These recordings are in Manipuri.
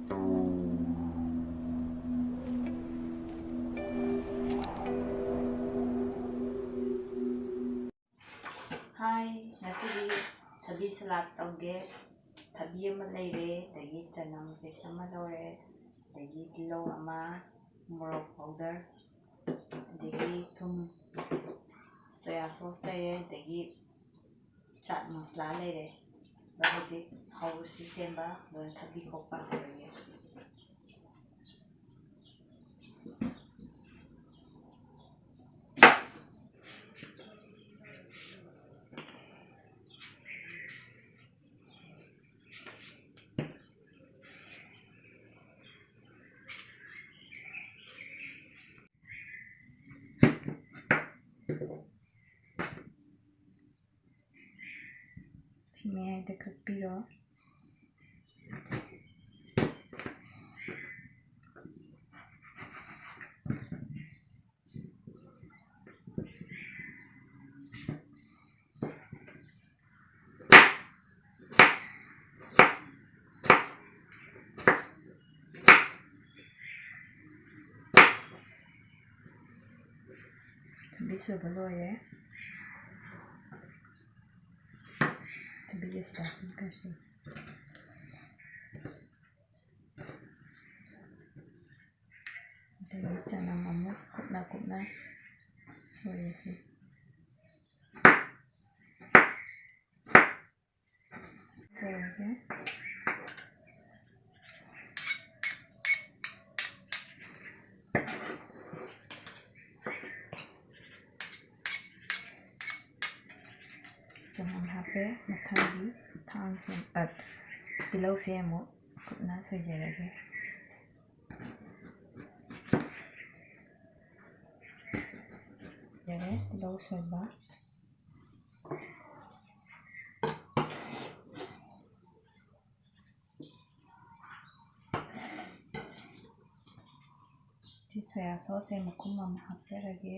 Hi, ngasidi thabi salad tawge. Thabi ama leire, dagi chanam paste ama lore, dagi tilau ama, morok powder, dagi thum, soya sauce leire, dagi chaat masala leire. Bahaji hausi semba, thabi kokpa lore. Miyai kakpiro. Thabi suba lore. Thabi starting kasi. Dagi chanam ama kupna soya si. Okay. Jangan HP mathagi thang sem tilau se mo kupna soijarage. Jare tilau soiba. Soya sauce makum ama hapjarage.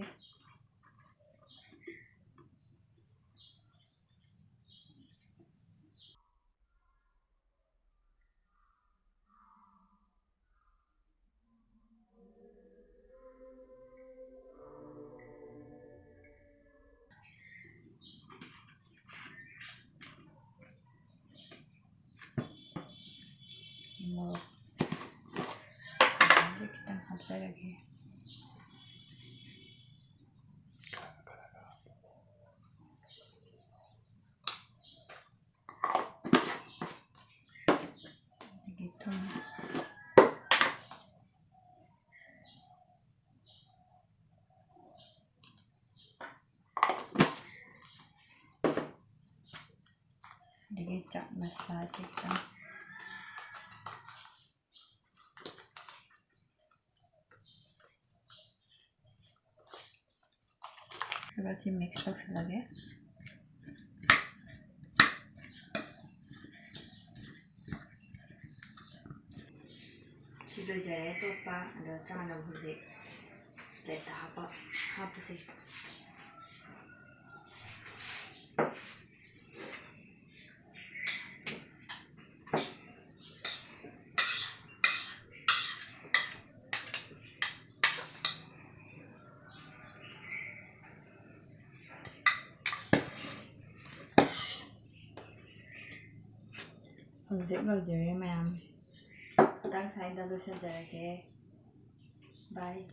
Morok kita hapjarage. Gitu. Jadi chaat masala sih kita. Coba sih mix lagi. Sido jare topa ada chana bhuji. Plate hapa sih. Hꯧzik loijare mayam. Tang sai da loisinjarage. Bye.